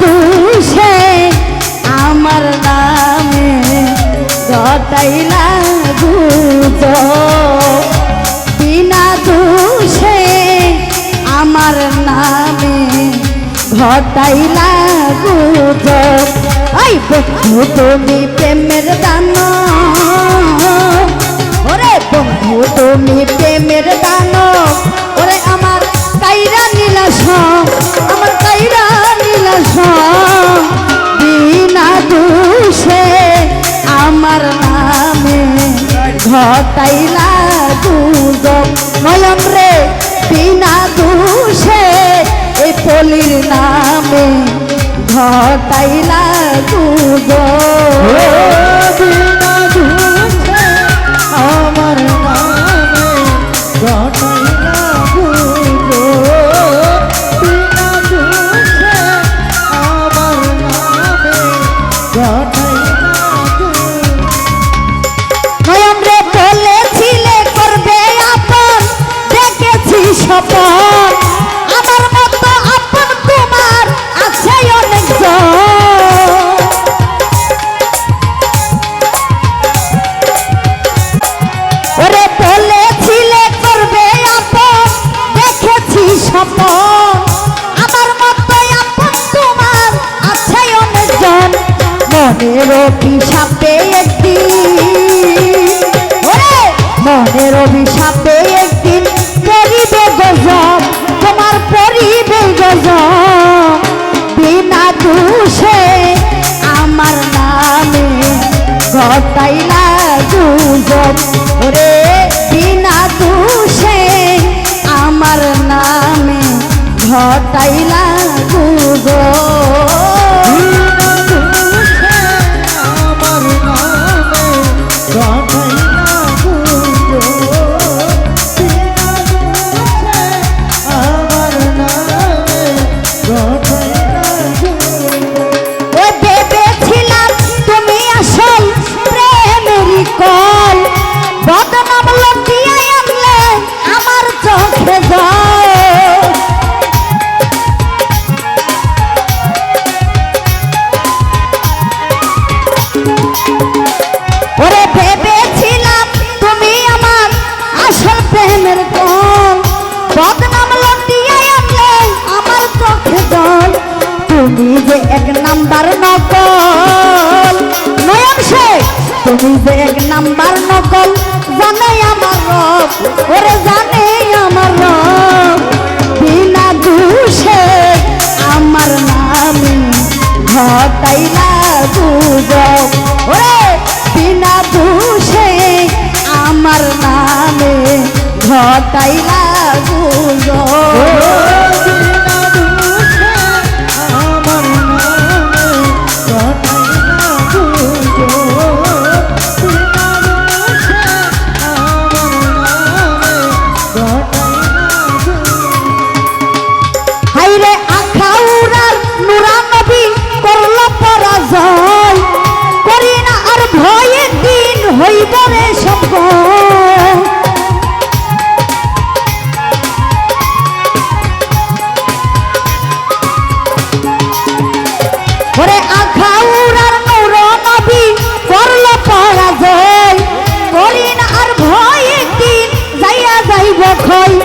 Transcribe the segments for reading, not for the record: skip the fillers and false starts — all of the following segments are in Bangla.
দোষে আমার নামে ঘটাইলা গুজব, বিনা দোষে আমার নামে ঘটাইলা গুজব। এই বন্ধু তুমি প্রেমের দানো, ওরে বন্ধু তুমি প্রেমের দানো, ওরে আমার কাইরা নীলাস, আমার কাইরা নীলাস, বিনা দোষে আমার নামে ঘটাইলা গুজব। নয়ন রে বিনা দোষে এই পলির নামে ঘটাইলা গুজব, বিনা দোষে আমার নামে ঘটাইলা গুজব, বিনা দোষে আমার নামে ঘটাইলা গুজব। নয়ন রে বলেছিলে করবে আপন, দেখেছি স্বপন, আমার মতো আপন তোমার আছে অনেকজন। ওরে বলেছিলে করবে আপন, দেখেছি স্বপন, আমার মতো আপন তোমার আছে অনেকজন। মনের অভিশাপে একদিন, মনের অভিশাপে একদিন পরিবে গজব, তোমার পরিবে গজব, বিনা দোষে আমার নামে ঘটাইলা গুজব। ওরে বিনা দোষে আমার নামে ঘটাইলা গুজব, বদনাম লটিয়ে আনলে আমার চোখে জল। ওরে ভেবেছিলাম তুমি আমার আসল প্রেমের কল, বদনাম লটিয়ে আনলে আমার চোখে জল। তুমি যে এক নাম্বার নকল নয়ন শেখ, তুমি যে এক নাম্বার নকল, জানে আমার রব, ওরে জানে আমার রব, বিনা দোষে আমার নামে ঘটাইলা গুজব। ওরে বিনা দোষে আমার নামে ঘটাইলা গুজব। ওরে আখাউরার নূর নবী করল পরাজয়, করি না আর ভয় একদিন যাইয়া যাইব ক্ষয়।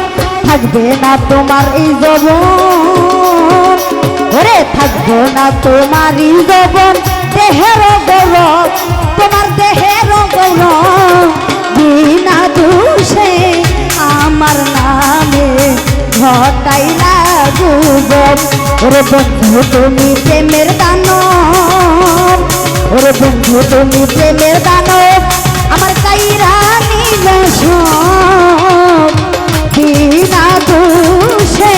থাকবে না তোমার এই যৌবন, ওরে থাকবে না তোমার এই যৌবন, দেহের গৌরব, তোমার দেহের গৌরব, বিনা দোষে আমার নামে ঘটাইলা গুজব। ওরে বন্ধু তুমি প্রেমের দানব, ওরে বন্ধু তুমি প্রেমের দানব, আমার কাইরা নিল সব, বিনা দোষে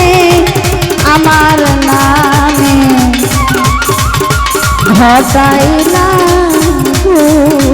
আমার নামে ঘটাইলা গুজব।